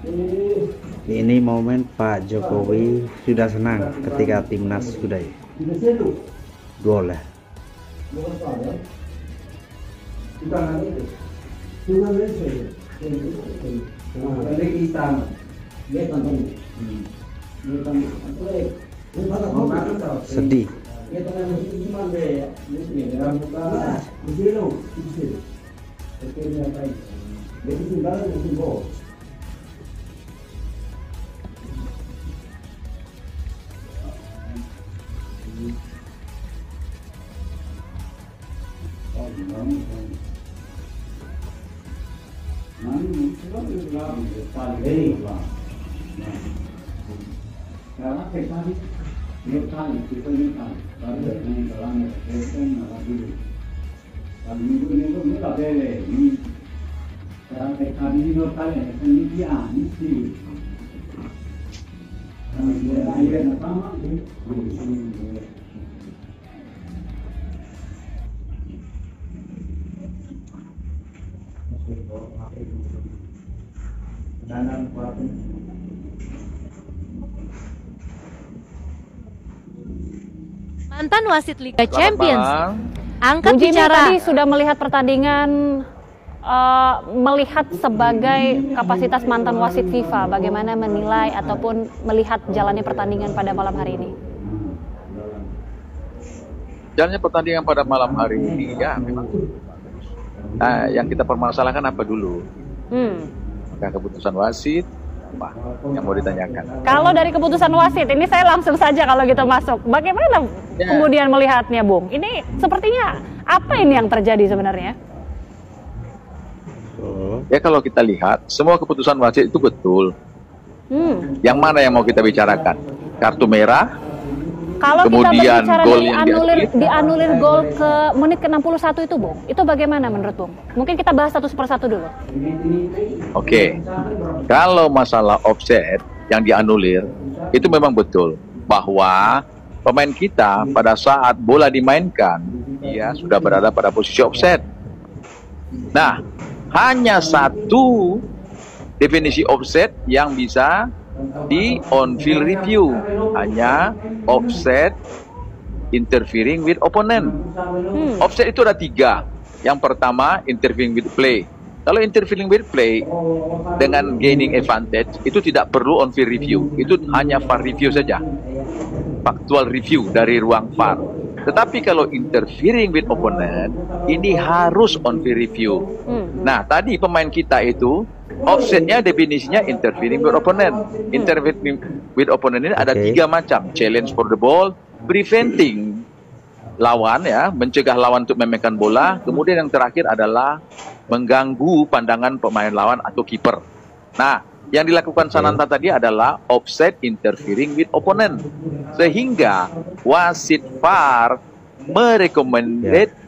Ini momen Pak Jokowi sudah senang ketika timnas sudah gol ya. Sedih. Mantan wasit Liga Champions angkat Bung Jimmy bicara. tadi sudah melihat pertandingan, melihat sebagai kapasitas mantan wasit FIFA, bagaimana menilai ataupun melihat jalannya pertandingan pada malam hari ini? Jalannya pertandingan pada malam hari ini ya memang. Nah, yang kita permasalahkan apa dulu? Apakah keputusan wasit? Apa yang mau ditanyakan? Kalau dari keputusan wasit, ini saya langsung saja kalau gitu masuk. Bagaimana kemudian melihatnya, Bung? Ini sepertinya apa ini yang terjadi sebenarnya? Ya kalau kita lihat, semua keputusan wasit itu betul. Yang mana yang mau kita bicarakan? Kartu merah? Kalau Kemudian kita gol berbicara yang dianulir gol ke menit ke-61 itu, Bung, itu bagaimana menurut Bung? Mungkin kita bahas satu persatu dulu. Oke, kalau masalah offset yang dianulir, itu memang betul bahwa pemain kita pada saat bola dimainkan, dia sudah berada pada posisi offset. Nah, hanya satu definisi offset yang bisa di on-field review, hanya offset interfering with opponent. Offset itu ada 3. Yang pertama, interfering with play. Kalau interfering with play dengan gaining advantage, itu tidak perlu on-field review. Itu hanya VAR review saja, factual review dari ruang VAR. Tetapi kalau interfering with opponent, ini harus on-field review. Nah, tadi pemain kita itu offsetnya definisinya interfering with opponent. Interfering with opponent ini ada 3 macam. Challenge for the ball, preventing lawan, ya, mencegah lawan untuk memainkan bola. Kemudian yang terakhir adalah mengganggu pandangan pemain lawan atau kiper. Nah, yang dilakukan Sananta tadi adalah offset interfering with opponent. Sehingga wasit VAR merekomendasi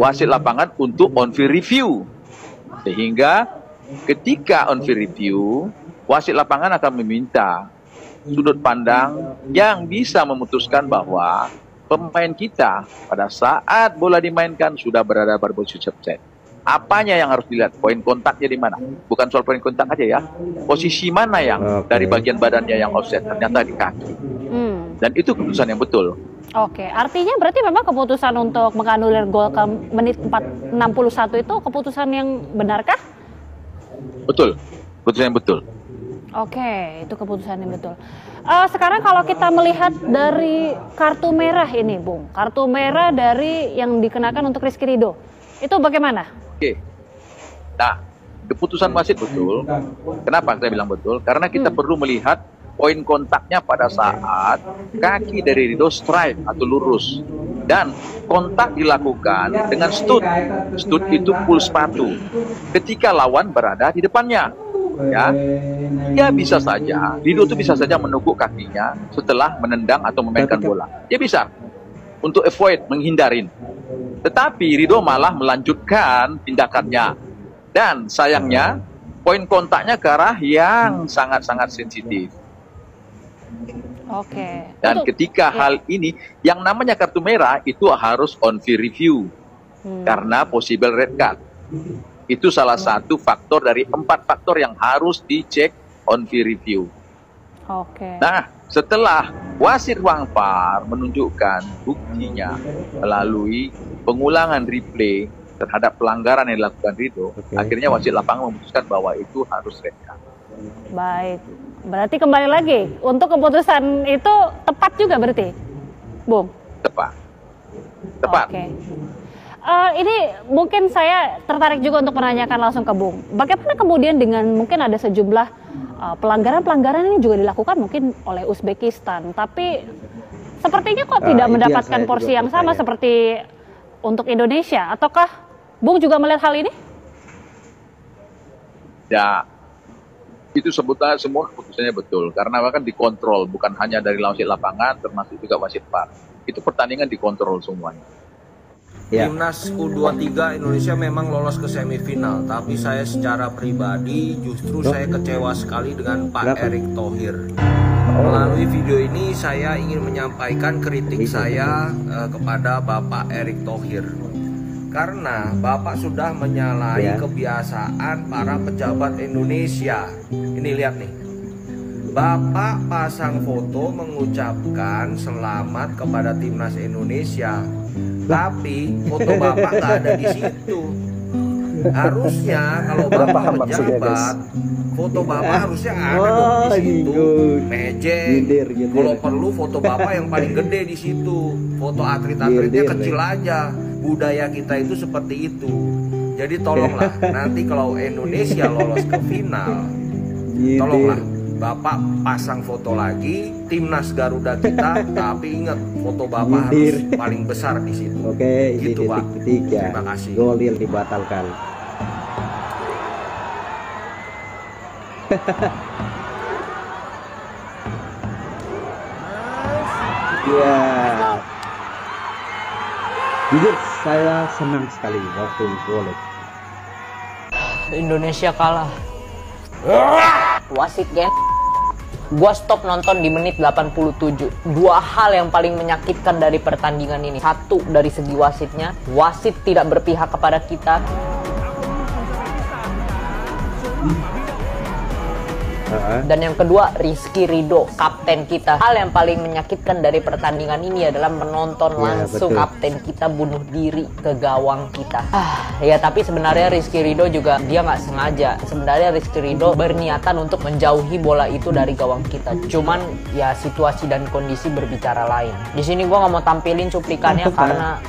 wasit lapangan untuk on-field review. Sehingga ketika on-field review, wasit lapangan akan meminta sudut pandang yang bisa memutuskan bahwa pemain kita pada saat bola dimainkan sudah berada pada posisi offset. Apanya yang harus dilihat? Poin kontaknya di mana? Bukan soal poin kontak aja ya. Posisi mana yang dari bagian badannya yang offset? Ternyata di kaki. Dan itu keputusan yang betul. Oke, artinya berarti memang keputusan untuk menganulir gol ke menit 61 itu keputusan yang benarkah? Betul, keputusan yang betul. Oke, itu keputusan yang betul. Sekarang kalau kita melihat dari kartu merah ini, Bung, kartu merah dari yang dikenakan untuk Rizky Ridho, itu bagaimana? Oke, nah keputusan wasit betul. Kenapa saya bilang betul? Karena kita perlu melihat poin kontaknya pada saat kaki dari Ridho strike atau lurus. Dan kontak dilakukan dengan stud. Stud itu pul sepatu. Ketika lawan berada di depannya, ya, dia bisa saja, Ridho itu bisa saja menukuk kakinya setelah menendang atau memainkan bola. Dia bisa untuk avoid, menghindarin. Tetapi Ridho malah melanjutkan tindakannya. Dan sayangnya, poin kontaknya ke arah yang sangat-sangat sensitif. Oke. Dan ketika hal ini, yang namanya kartu merah itu harus on-field review. Karena possible red card. Itu salah satu faktor dari 4 faktor yang harus dicek on field review. Oke. Nah, setelah wasit ruang VAR menunjukkan buktinya melalui pengulangan replay terhadap pelanggaran yang dilakukan Ridho, akhirnya wasit lapangan memutuskan bahwa itu harus red card. Baik. Berarti kembali lagi, untuk keputusan itu tepat juga berarti, Bung? Tepat. Tepat. Oke. Ini mungkin saya tertarik juga untuk menanyakan langsung ke Bung. Bagaimana kemudian dengan mungkin ada sejumlah pelanggaran-pelanggaran ini juga dilakukan mungkin oleh Uzbekistan, tapi sepertinya kok tidak mendapatkan porsi yang sama seperti untuk Indonesia. Ataukah Bung juga melihat hal ini? Ya, itu sebutnya semua keputusannya betul, karena kan dikontrol, bukan hanya dari wasit lapangan, termasuk juga wasit VAR. Itu pertandingan dikontrol semuanya. Timnas U23 Indonesia memang lolos ke semifinal, tapi saya secara pribadi justru saya kecewa sekali dengan Pak Erick Thohir. Melalui video ini saya ingin menyampaikan kritik saya kepada Bapak Erick Thohir. Karena Bapak sudah menyalahi kebiasaan para pejabat Indonesia. Ini lihat nih. Bapak pasang foto mengucapkan selamat kepada Timnas Indonesia. Tapi foto Bapak nggak ada di situ. Harusnya kalau Bapak pejabat, foto Bapak harusnya ada dong di situ. Mejeng. Kalau perlu foto Bapak yang paling gede di situ. Foto atlet-atletnya kecil aja. Budaya kita itu seperti itu. Jadi tolonglah nanti kalau Indonesia lolos ke final, tolonglah Bapak pasang foto lagi Timnas Garuda kita, tapi ingat foto Bapak harus paling besar di situ. Oke, gitu, ini Pak. ketiga. Terima kasih. Gol yang dibatalkan. Ya. Jujur saya senang sekali waktu gol. Indonesia kalah. Wasit gen. Gua stop nonton di menit 87. Dua hal yang paling menyakitkan dari pertandingan ini. Satu, dari segi wasitnya. Wasit tidak berpihak kepada kita. Dan yang kedua, Rizky Ridho, kapten kita. Hal yang paling menyakitkan dari pertandingan ini adalah menonton langsung kapten kita bunuh diri ke gawang kita. Ya tapi sebenarnya Rizky Ridho juga dia nggak sengaja. Sebenarnya Rizky Ridho berniatan untuk menjauhi bola itu dari gawang kita. Cuman ya situasi dan kondisi berbicara lain. Di sini gua nggak mau tampilin cuplikannya karena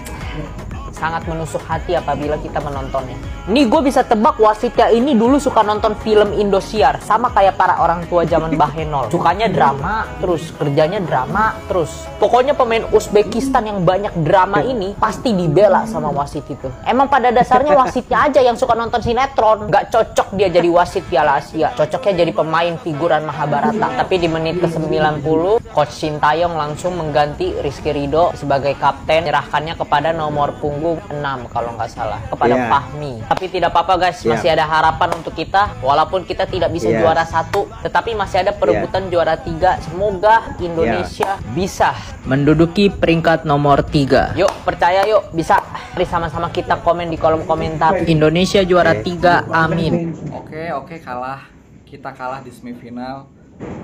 sangat menusuk hati apabila kita menontonnya. Nih gue bisa tebak wasitnya ini dulu suka nonton film Indosiar, sama kayak para orang tua zaman Bahenol. Sukanya drama, terus kerjanya drama, terus pokoknya pemain Uzbekistan yang banyak drama ini pasti dibela sama wasit itu. Emang pada dasarnya wasitnya aja yang suka nonton sinetron, nggak cocok dia jadi wasit Piala Asia. Cocoknya jadi pemain figuran Mahabharata. Tapi di menit ke-90, Coach Sintayong langsung mengganti Rizky Ridho sebagai kapten, menyerahkannya kepada nomor punggung 6 kalau nggak salah, kepada Fahmi. Tapi tidak apa-apa guys, masih ada harapan untuk kita. Walaupun kita tidak bisa juara 1, tetapi masih ada perebutan juara 3. Semoga Indonesia bisa menduduki peringkat nomor 3. Yuk, percaya yuk, bisa. Mari sama-sama kita komen di kolom komentar. Indonesia juara 3, amin. Oke, kalah. Kita kalah di semifinal.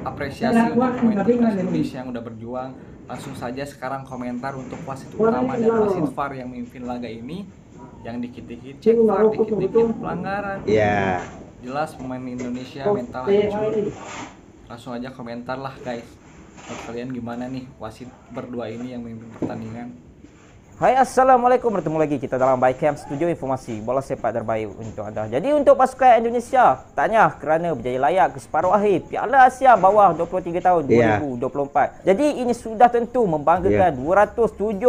Apresiasi untuk pemain timnas Indonesia yang udah berjuang. Langsung saja sekarang komentar untuk wasit utama dan wasit VAR yang memimpin laga ini. Yang dikit-dikit cek VAR, dikit-dikit pelanggaran. Jelas pemain Indonesia mental hancur. Langsung aja komentar lah guys. Menurut kalian gimana nih wasit berdua ini yang memimpin pertandingan? Hai, assalamualaikum, bertemu lagi kita dalam Bycam Studio Informasi bola sepak terbaik untuk anda. Jadi untuk pasukan Indonesia tanya kerana berjaya layak ke separuh akhir Piala Asia bawah 23 tahun 2024. Jadi ini sudah tentu membanggakan 279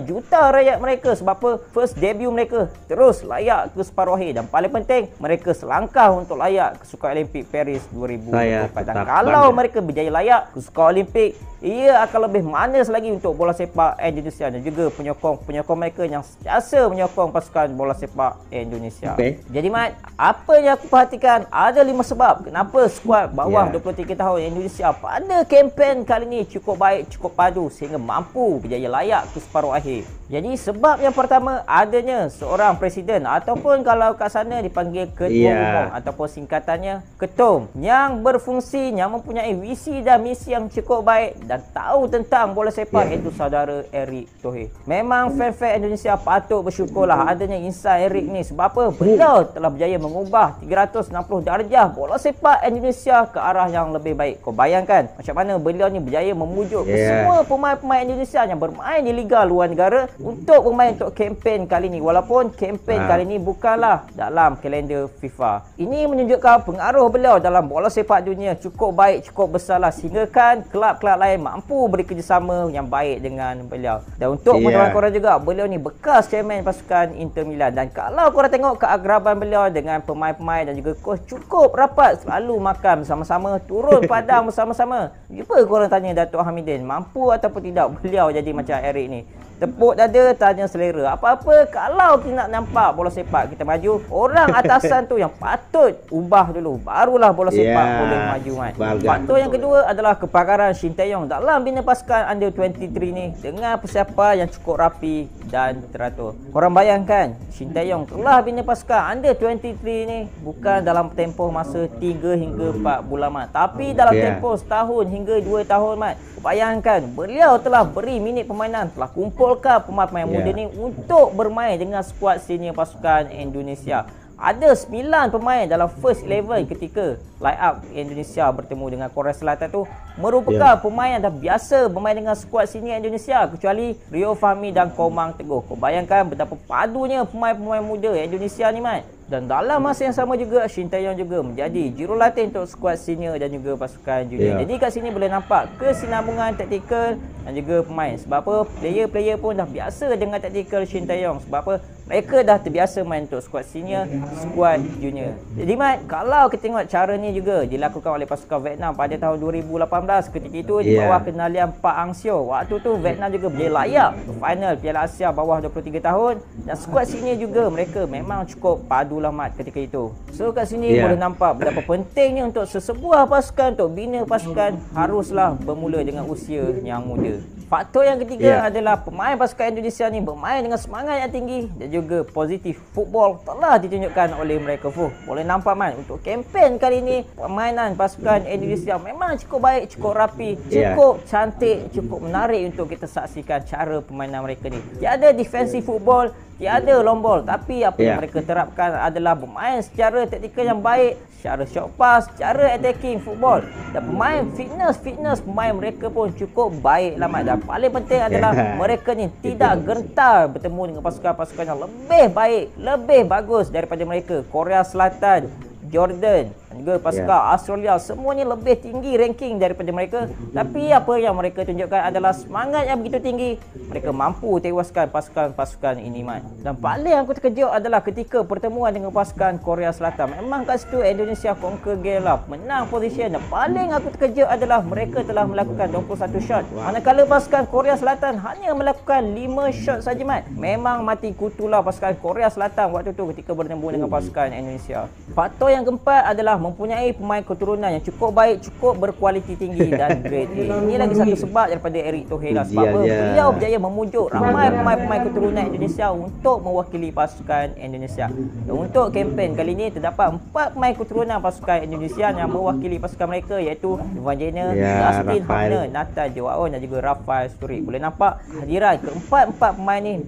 juta rakyat mereka sebab apa? First debut mereka terus layak ke separuh akhir dan paling penting mereka selangkah untuk layak ke Sukan Olimpik Paris 2024. Dan kalau mereka berjaya layak ke Sukan Olimpik, ia akan lebih manis lagi untuk bola sepak Indonesia dan juga penyokong mereka yang sentiasa menyokong pasukan bola sepak Indonesia. Jadi Mat, apa yang aku perhatikan ada 5 sebab kenapa skuad bawah 23 tahun Indonesia pada kempen kali ini cukup baik, cukup padu sehingga mampu berjaya layak ke separuh akhir. Jadi sebab yang pertama adanya seorang presiden ataupun kalau kat sana dipanggil ketua umum ataupun singkatannya ketum yang berfungsi, yang mempunyai visi dan misi yang cukup baik dan tahu tentang bola sepak, iaitu saudara Erick Thohir. Memang fan-fan Indonesia patut bersyukurlah adanya insan Erick ni. Sebab apa? Beliau telah berjaya mengubah 360 darjah bola sepak Indonesia ke arah yang lebih baik. Kau bayangkan macam mana beliau ni berjaya memujuk semua pemain-pemain Indonesia yang bermain di liga luar negara untuk bermain untuk kempen kali ni, walaupun kempen kali ni bukanlah dalam kalender FIFA. Ini menunjukkan pengaruh beliau dalam bola sepak dunia cukup baik, cukup besarlah, sehingga kan kelab-kelab lain mampu bekerjasama yang baik dengan beliau. Dan untuk pengetahuan korang juga, beliau ni bekas chairman pasukan Inter Milan, dan kalau korang tengok keakraban beliau dengan pemain-pemain dan juga coach cukup rapat, selalu makan bersama-sama, turun padang bersama-sama. Cuba korang tanya Datuk Hamidin, mampu ataupun tidak beliau jadi macam Erick ni? Tepuk dada, tanya selera. Apa-apa kalau kita nak nampak bola sepak kita maju, orang atasan tu yang patut ubah dulu, barulah bola sepak boleh maju, Mat. Faktor yang kedua adalah kepakaran Shin Tae-yong dalam bina pasukan Under 23 ni dengan persiapan yang cukup rapi dan teratur. Korang bayangkan, Shin Tae-yong telah bina pasukan Under 23 ni bukan dalam tempoh masa 3 hingga 4 bulan, Mat, tapi dalam tempoh setahun hingga 2 tahun, Mat. Bayangkan, beliau telah beri minit permainan, telah kumpulkan pemain-pemain muda ni untuk bermain dengan skuad senior pasukan Indonesia. Ada 9 pemain dalam first 11 ketika line up Indonesia bertemu dengan Korea Selatan tu merupakan pemain yang dah biasa bermain dengan skuad senior Indonesia, kecuali Rio Fahmi dan Komang Teguh. Kau bayangkan betapa padunya pemain-pemain muda Indonesia ni, Mat. Dan dalam masa yang sama juga, Shin Tae-yong juga menjadi jurulatih untuk skuad senior dan juga pasukan junior. Jadi kat sini boleh nampak kesinambungan taktikal dan juga pemain. Sebab apa? Player-player pun dah biasa dengan taktikal Shin Tae-yong. Sebab apa? Mereka dah terbiasa main untuk skuad senior, skuad junior. Jadi, Mat, kalau kita tengok cara ni juga dilakukan oleh pasukan Vietnam pada tahun 2018. Ketika itu di bawah kendalian Pak Hang Seo. Waktu tu Vietnam juga berjaya layak ke final Piala Asia bawah 23 tahun. Dan skuad senior juga mereka memang cukup padu lah, Mat, ketika itu. So kat sini boleh nampak betapa pentingnya untuk sesebuah pasukan, untuk bina pasukan, haruslah bermula dengan usia yang muda. Faktor yang ketiga adalah pemain pasukan Indonesia ni bermain dengan semangat yang tinggi dan juga positif football telah ditunjukkan oleh mereka. Boleh nampak, Mat, untuk kempen kali ni permainan pasukan Indonesia memang cukup baik, cukup rapi, cukup cantik, cukup menarik untuk kita saksikan cara permainan mereka ni. Tiada defensive football, tiada long ball, tapi apa yang mereka terapkan adalah bermain secara taktikal yang baik, secara short pass, secara attacking football. Dan pemain fitness pemain mereka pun cukup baik lah, Mat. Dan paling penting adalah mereka ni tidak gentar bertemu dengan pasukan-pasukan yang lebih baik, lebih bagus daripada mereka. Korea Selatan, Jordan dan juga pasukan Australia, semua ni lebih tinggi ranking daripada mereka. Tapi apa yang mereka tunjukkan adalah semangat yang begitu tinggi. Mereka mampu tewaskan pasukan-pasukan ini, Mat. Dan paling aku terkejut adalah ketika pertemuan dengan pasukan Korea Selatan. Memang kat situ Indonesia conquer game lah, menang position. Dan paling aku terkejut adalah mereka telah melakukan 21 shot, manakala pasukan Korea Selatan hanya melakukan 5 shot saja, Mat. Memang mati kutulah pasukan Korea Selatan waktu tu ketika bertemu dengan pasukan Indonesia. Faktor yang keempat adalah mempunyai pemain keturunan yang cukup baik, cukup berkualiti tinggi dan grade A. Ini lagi satu sebab daripada Erick Thohir lah. Sebab beliau berjaya memujuk ramai pemain-pemain keturunan Indonesia untuk mewakili pasukan Indonesia. Dan untuk kempen kali ini terdapat 4 pemain keturunan pasukan Indonesia yang mewakili pasukan mereka, iaitu Ivan Jenner, Justin Hubner, Nathan Joaon dan juga Rafael Sturridge. Boleh nampak hadiran keempat-empat pemain ni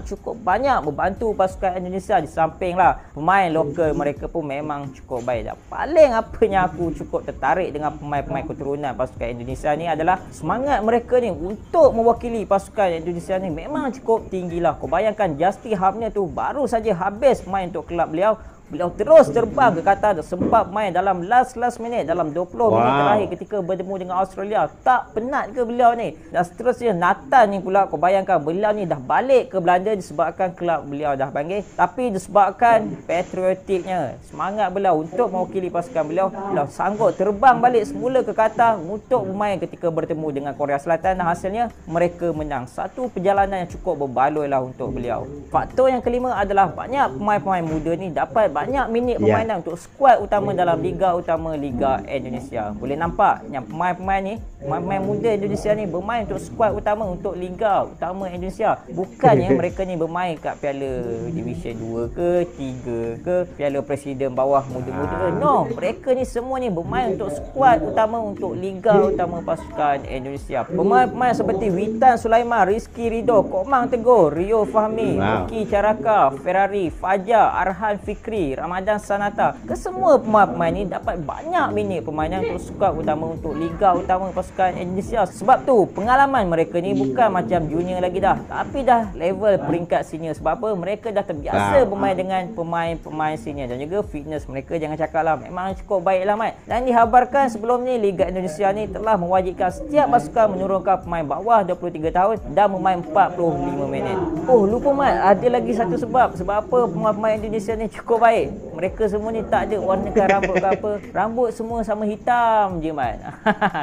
cukup banyak membantu pasukan Indonesia. Di sampinglah pemain lokal mereka pun memang cukup baik. Dan paling apa yang aku cukup tertarik dengan pemain-pemain keturunan pasukan Indonesia ni adalah semangat mereka ni untuk mewakili pasukan Indonesia ni memang cukup tinggi lah. Kau bayangkan Justin Hubner tu baru saja habis main untuk kelab beliau. Beliau terus terbang ke Qatar dan sempat main dalam last minit, dalam 20 minit terakhir ketika bertemu dengan Australia. Tak penat ke beliau ni? Dan seterusnya Nathan ni pula, kau bayangkan beliau ni dah balik ke Belanda disebabkan kelab beliau dah panggil, tapi disebabkan patriotiknya, semangat beliau untuk mewakili pasukan beliau sanggup terbang balik semula ke Qatar untuk bermain ketika bertemu dengan Korea Selatan. Dan hasilnya mereka menang. Satu perjalanan yang cukup berbaloi lah untuk beliau. Faktor yang kelima adalah banyak pemain-pemain muda ni dapat banyak minit permainan untuk skuad utama dalam Liga Utama Liga Indonesia. Boleh nampak yang pemain-pemain ni, pemain muda Indonesia ni bermain untuk skuad utama untuk Liga Utama Indonesia. Bukannya mereka ni bermain kat Piala Division 2 ke, 3 ke, Piala Presiden bawah muda-muda ke. No, mereka ni semua ni bermain untuk skuad utama untuk Liga Utama Pasukan Indonesia. Pemain-pemain seperti Witan Sulaiman, Rizky Ridho, Komang Teguh, Rio Fahmi, Oki Caraka, Ferrari, Fajar, Arhan Fikri, Ramadan Sanata. Kesemua pemain-pemain ni dapat banyak minit permainan untuk skuad utama untuk Liga Utama Pasukan Indonesia. Sebab tu pengalaman mereka ni bukan macam junior lagi dah, tapi dah level peringkat senior. Sebab apa? Mereka dah terbiasa bermain dengan pemain-pemain senior dan juga fitness mereka jangan cakap lah, memang cukup baik lah Mat. Dan dihabarkan sebelum ni Liga Indonesia ni telah mewajibkan setiap pasukan menurunkan pemain bawah 23 tahun dan bermain 45 minit. Oh lupa Mat, ada lagi satu sebab. Sebab apa pemain-pemain Indonesia ni cukup baik? Mereka semua ni tak ada warnakan rambut ke apa. Rambut semua sama hitam je Mat.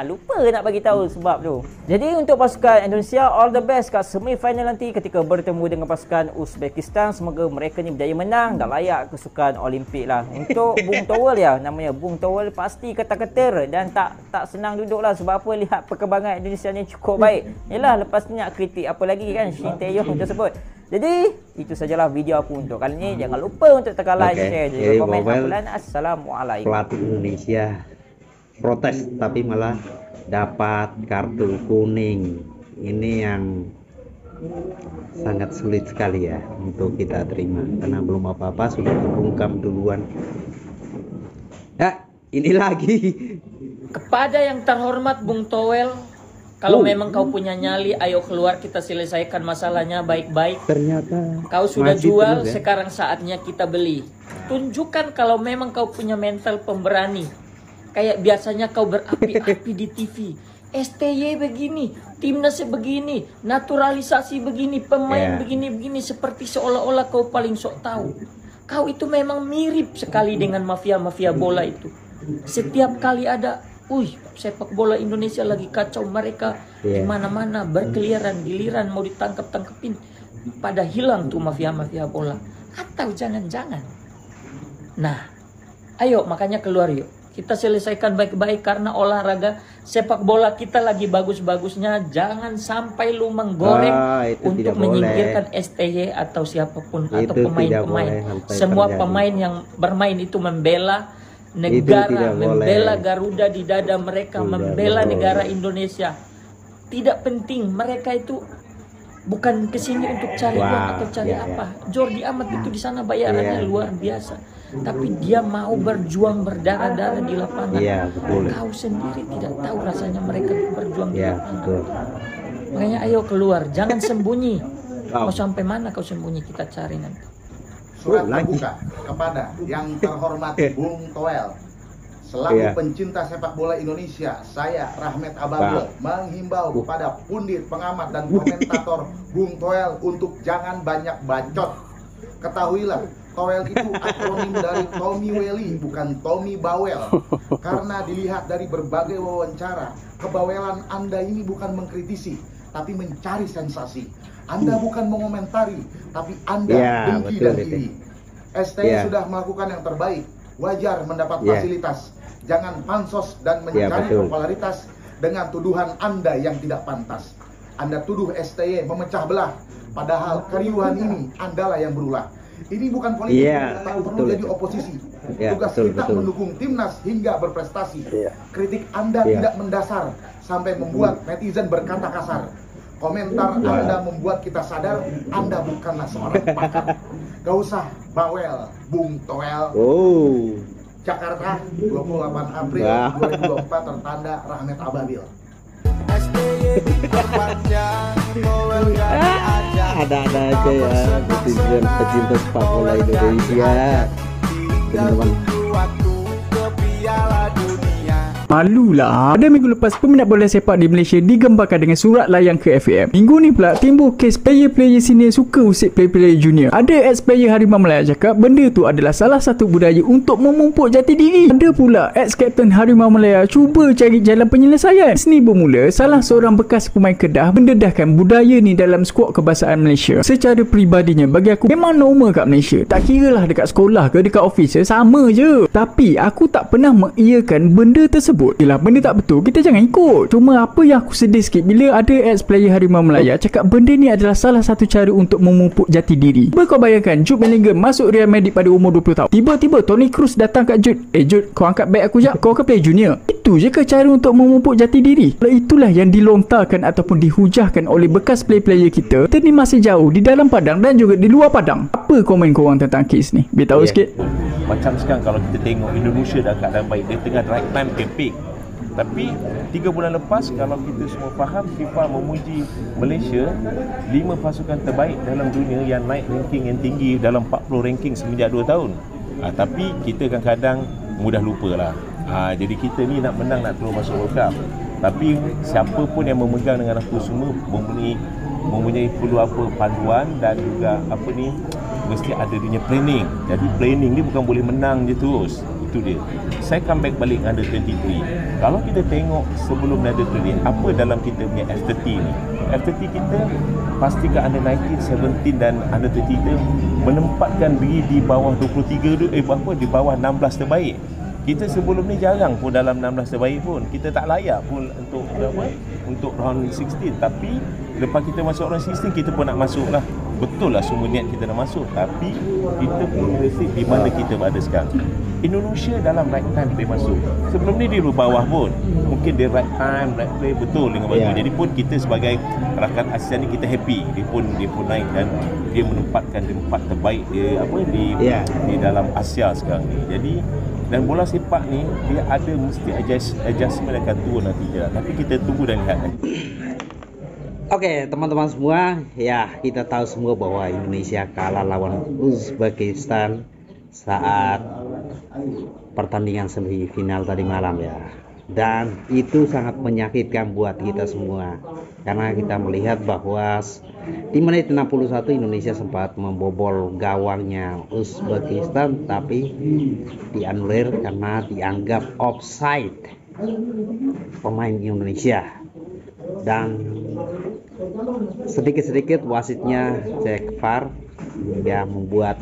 Lupa nak bagi tahu sebab tu. Jadi untuk pasukan Indonesia, all the best kat semi-final nanti ketika bertemu dengan pasukan Uzbekistan. Semoga mereka ni berjaya menang dan layak ke sukan Olimpik lah. Untuk Bung Towel ya, namanya Bung Towel pasti ketar-ketir dan tak senang duduk lah. Sebab apa? Lihat perkembangan Indonesia ni cukup baik. Yelah, lepas ni nak kritik apa lagi kan Shin Tae-yong tersebut. Jadi itu sajalah video aku untuk kali ni. Jangan lupa untuk tekan like, share, juga komen. Assalamualaikum. Pelatih Indonesia protes tapi malah dapat kartu kuning. Ini yang sangat sulit sekali ya untuk kita terima karena belum apa-apa sudah dibungkam duluan. Ya, ini lagi. Kepada yang terhormat Bung Towel, kalau memang kau punya nyali, ayo keluar kita selesaikan masalahnya baik-baik. Ternyata kau sudah jual, terus, ya? Sekarang saatnya kita beli. Tunjukkan kalau memang kau punya mental pemberani. Kayak biasanya kau berapi-api di TV. STY begini, timnasnya begini, naturalisasi begini, pemain begini-begini, seperti seolah-olah kau paling sok tahu. Kau itu memang mirip sekali dengan mafia-mafia bola itu. Setiap kali ada, sepak bola Indonesia lagi kacau, mereka di mana-mana berkeliaran, giliran mau ditangkap-tangkepin, pada hilang tuh mafia-mafia bola. Atau jangan-jangan. Nah, ayo makanya keluar yuk. Kita selesaikan baik-baik karena olahraga sepak bola kita lagi bagus-bagusnya. Jangan sampai lu menggoreng untuk menyingkirkan STY atau siapapun atau pemain-pemain. Semua pemain yang bermain itu membela negara, membela Garuda di dada mereka, membela negara Indonesia. Tidak penting, mereka itu bukan kesini untuk cari uang atau cari apa. Jordi Amat itu di sana bayarannya luar biasa. Tapi dia mau berjuang berdarah-darah di lapangan. Kau sendiri tidak tahu rasanya mereka berjuang di lapangan. Makanya ayo keluar, jangan sembunyi. Mau sampai mana kau sembunyi, kita cari nanti. Surat terbuka kepada yang terhormat Bung Towel. Selaku pencinta sepak bola Indonesia, saya Rahmat Ababil menghimbau kepada pundit, pengamat dan komentator Bung Towel untuk jangan banyak bacot. Ketahuilah, Towel itu akronim dari Tommy Welly, bukan Tommy Bawel. Karena dilihat dari berbagai wawancara, kebawelan Anda ini bukan mengkritisi, tapi mencari sensasi. Anda bukan mengomentari, tapi Anda dengki dan iri. STY sudah melakukan yang terbaik, wajar mendapat fasilitas. Jangan pansos dan mencari popularitas dengan tuduhan Anda yang tidak pantas. Anda tuduh STY memecah belah, padahal keriuhan ini Anda lah yang berulah. Ini bukan politik, tak perlu jadi oposisi. Tugas kita mendukung timnas hingga berprestasi. Kritik Anda tidak mendasar sampai membuat netizen berkata kasar. Komentar Anda membuat kita sadar Anda bukanlah seorang pakar. Gak usah bawel, Bung Towel. Jakarta, 28 April 2024, tertanda Rahmat Ababil. Ada-ada aja ya netizen pecinta sepak bola Indonesia. Teman-teman. Malulah. Pada minggu lepas, peminat bola sepak di Malaysia digembarkan dengan surat layang ke FAM. Minggu ni pula timbul kes player-player senior suka usik player-player junior. Ada ex-player Harimau Malaya cakap benda tu adalah salah satu budaya untuk memupuk jati diri. Ada pula ex-kapten Harimau Malaya cuba cari jalan penyelesaian. Sini bermula salah seorang bekas pemain Kedah mendedahkan budaya ni dalam skuad kebangsaan Malaysia. Secara peribadinya, bagi aku memang normal kat Malaysia. Tak kira lah dekat sekolah ke dekat office, sama je. Tapi aku tak pernah mengiyakan benda tersebut. Yelah, benda tak betul, kita jangan ikut. Cuma apa yang aku sedih sikit bila ada ex-player Harimau Malaya cakap benda ni adalah salah satu cara untuk memupuk jati diri. Cuba kau bayangkan, Jude Bellingham masuk Real Madrid pada umur 20 tahun. Tiba-tiba Toni Kroos datang kat Jude. Jude, kau angkat beg aku jap. Kau akan play junior. Itu je ke cara untuk memupuk jati diri? Itulah yang dilontarkan ataupun dihujahkan oleh bekas player-player kita. Kita ni masih jauh di dalam padang dan juga di luar padang. Apa komen korang tentang kes ni? Beritahu sikit. Macam sekarang kalau kita tengok Indonesia dah keadaan baik, dia tengah right time campaign. Tapi 3 bulan lepas, kalau kita semua faham, FIFA memuji Malaysia 5 pasukan terbaik dalam dunia yang naik ranking yang tinggi dalam 40 ranking semenjak 2 tahun. Tapi kita kadang-kadang mudah lupa lah. Jadi kita ni nak menang, nak terus masuk World Cup. Tapi siapa pun yang memegang dengan aku semua mempunyai perlu panduan dan juga mesti ada dia planning. Jadi planning ni bukan boleh menang je terus. Itu dia. Saya comeback balik under 23. Kalau kita tengok sebelum under 23, apa dalam kita punya F30 ni? F30 kita pastikan under 19, 17 dan under 30 kita menempatkan diri di bawah 23 tu, di bawah 16 terbaik. Kita sebelum ni jarang pun dalam 16 terbaik pun. Kita tak layak pun untuk round 16. Tapi lepas kita masuk round 16, kita pun nak masuk lah. Betul lah semua niat kita nak masuk. Tapi kita pun resip di mana kita berada sekarang. Indonesia dalam right time dia masuk. Sebelum ni dia berbawah pun. Mungkin dia right time, right play betul dengan baju. Jadi pun kita sebagai rakan ASEAN ni kita happy. Dia pun naik dan dia menempatkan tempat terbaik dia di dalam Asia sekarang ni. Jadi dan bola sepak ni dia ada mesti adjustment akan turun nanti je. Tapi kita tunggu dan lihat nanti. Oke, teman-teman semua, ya kita tahu semua bahwa Indonesia kalah lawan Uzbekistan saat pertandingan semifinal tadi malam ya. Dan itu sangat menyakitkan buat kita semua. Karena kita melihat bahwa di menit 61 Indonesia sempat membobol gawangnya Uzbekistan, tapi dianulir karena dianggap offside pemain Indonesia. Dan sedikit-sedikit wasitnya cek VAR hingga membuat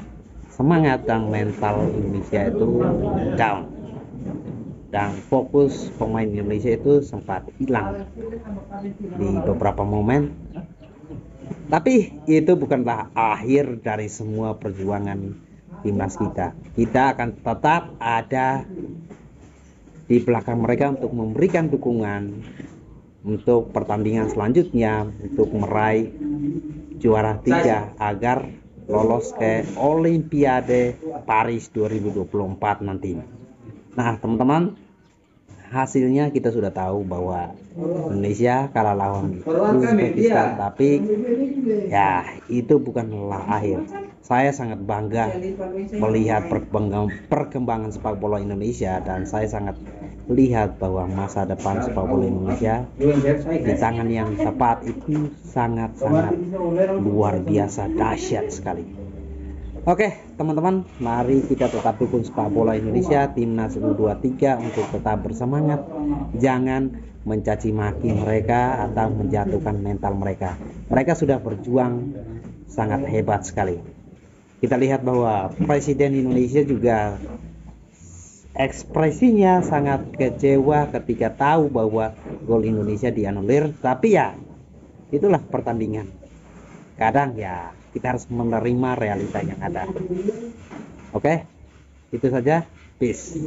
semangat dan mental Indonesia itu down. Dan fokus pemain Indonesia itu sempat hilang di beberapa momen. Tapi itu bukanlah akhir dari semua perjuangan timnas kita. Kita akan tetap ada di belakang mereka untuk memberikan dukungan untuk pertandingan selanjutnya, untuk meraih juara 3 agar lolos ke Olimpiade Paris 2024 nanti. Nah teman-teman, hasilnya kita sudah tahu bahwa Indonesia kalah lawan Uzbekistan, tapi ya itu bukanlah akhir. Saya sangat bangga melihat perkembangan sepak bola Indonesia, dan saya sangat lihat bahwa masa depan sepak bola Indonesia di tangan yang tepat itu sangat-sangat luar biasa dahsyat sekali. Oke teman-teman, mari kita tetap dukung sepak bola Indonesia, timnas U23 untuk tetap bersemangat. Jangan mencaci maki mereka atau menjatuhkan mental mereka. Mereka sudah berjuang sangat hebat sekali. Kita lihat bahwa Presiden Indonesia juga ekspresinya sangat kecewa ketika tahu bahwa gol Indonesia dianulir. Tapi ya itulah pertandingan. Kadang ya kita harus menerima realita yang ada. Oke, itu saja. Peace.